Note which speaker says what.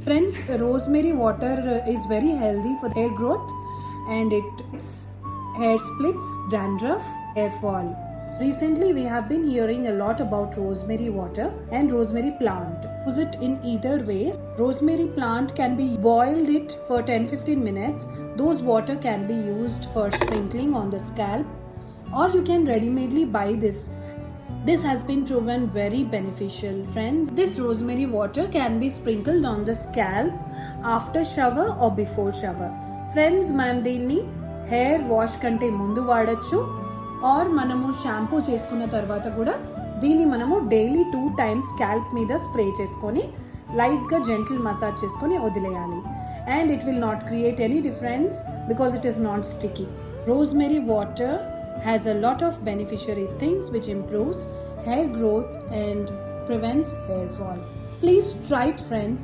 Speaker 1: Friends, rosemary water is very healthy for hair growth and it's hair splits, dandruff, hair fall. Recently we have been hearing a lot about rosemary water and rosemary plant. Use it in either ways. Rosemary plant can be boiled it for 10-15 minutes. Those water can be used for sprinkling on the scalp, or you can ready-madely buy this. This has been proven very beneficial, friends. This rosemary water can be sprinkled on the scalp after shower or before shower. Friends, మనం దీన్ని hair wash కంటే ముందు వాడచ్చు, are మనము shampoo చేసుకున్న తర్వాత కూడా దీన్ని మనము డైలీ 2 times స్కాల్ప్ మీద స్ప్రే చేసుకొని లైట్గా జెంటిల్ మసాజ్ చేసుకొని వదిలేయాలి. And it will not create any difference because it is not sticky. Rosemary water has a lot of beneficiary things which improves hair growth and prevents hair fall. Please try it, friends.